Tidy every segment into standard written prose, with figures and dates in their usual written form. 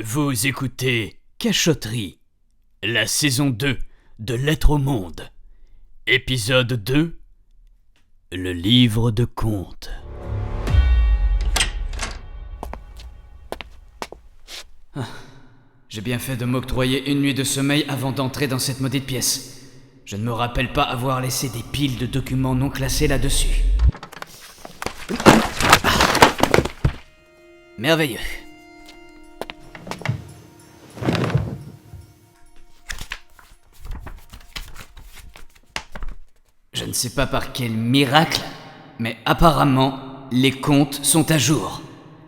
Vous écoutez Cachotterie, la saison 2 de Lettres au Monde. Épisode 2, le livre de contes. J'ai bien fait de m'octroyer une nuit de sommeil avant d'entrer dans cette maudite pièce. Je ne me rappelle pas avoir laissé des piles de documents non classés là-dessus. Merveilleux. Je ne sais pas par quel miracle, mais apparemment, les comptes sont à jour.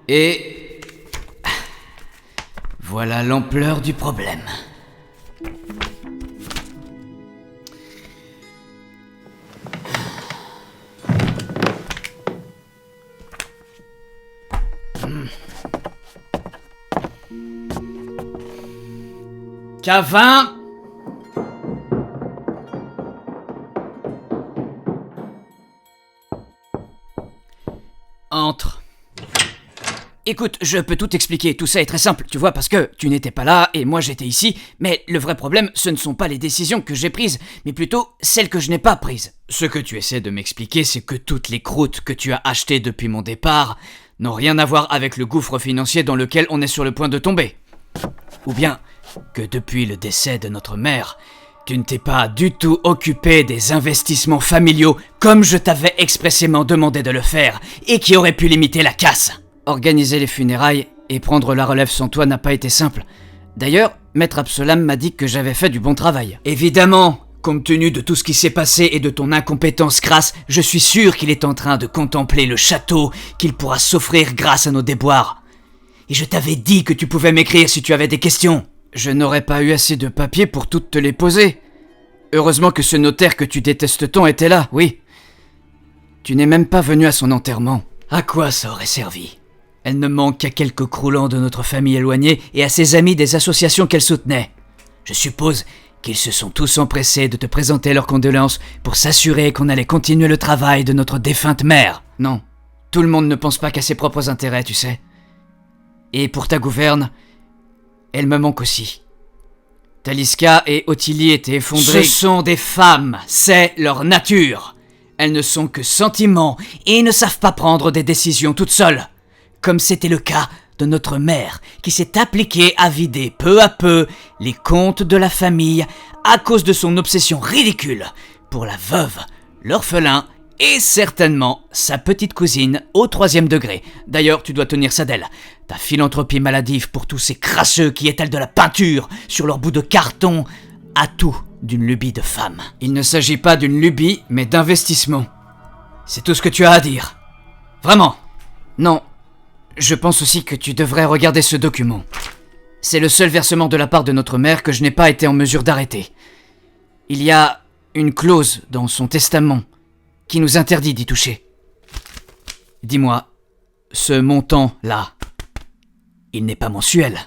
Et voilà l'ampleur du problème. Cavin! Entre. Écoute, je peux tout expliquer, tout ça est très simple, tu vois, parce que tu n'étais pas là et moi j'étais ici, mais le vrai problème, ce ne sont pas les décisions que j'ai prises, mais plutôt celles que je n'ai pas prises. Ce que tu essaies de m'expliquer, c'est que toutes les croûtes que tu as achetées depuis mon départ n'ont rien à voir avec le gouffre financier dans lequel on est sur le point de tomber. Ou bien que depuis le décès de notre mère, tu ne t'es pas du tout occupé des investissements familiaux comme je t'avais expressément demandé de le faire et qui auraient pu limiter la casse. Organiser les funérailles et prendre la relève sans toi n'a pas été simple. D'ailleurs, Maître Absolam m'a dit que j'avais fait du bon travail. Évidemment, compte tenu de tout ce qui s'est passé et de ton incompétence crasse, je suis sûr qu'il est en train de contempler le château qu'il pourra s'offrir grâce à nos déboires. Et je t'avais dit que tu pouvais m'écrire si tu avais des questions. Je n'aurais pas eu assez de papier pour toutes te les poser. Heureusement que ce notaire que tu détestes tant était là, oui. Tu n'es même pas venu à son enterrement. À quoi ça aurait servi ? Elle ne manque qu'à quelques croulants de notre famille éloignée et à ses amis des associations qu'elle soutenait. Je suppose qu'ils se sont tous empressés de te présenter leurs condoléances pour s'assurer qu'on allait continuer le travail de notre défunte mère. Non, tout le monde ne pense pas qu'à ses propres intérêts, tu sais. Et pour ta gouverne, elle me manque aussi. Taliska et Ottilie étaient effondrées. Ce sont des femmes, c'est leur nature. Elles ne sont que sentiments et ne savent pas prendre des décisions toutes seules. Comme c'était le cas de notre mère, qui s'est appliquée à vider peu à peu les comptes de la famille à cause de son obsession ridicule pour la veuve, l'orphelin et certainement sa petite cousine au 3e degré. D'ailleurs, tu dois tenir ça d'elle. Ta philanthropie maladive pour tous ces crasseux qui étalent de la peinture sur leur bout de carton a tout d'une lubie de femme. Il ne s'agit pas d'une lubie, mais d'investissement. C'est tout ce que tu as à dire. Vraiment. Non, je pense aussi que tu devrais regarder ce document. C'est le seul versement de la part de notre mère que je n'ai pas été en mesure d'arrêter. Il y a une clause dans son testament qui nous interdit d'y toucher. Dis-moi, ce montant-là, il n'est pas mensuel.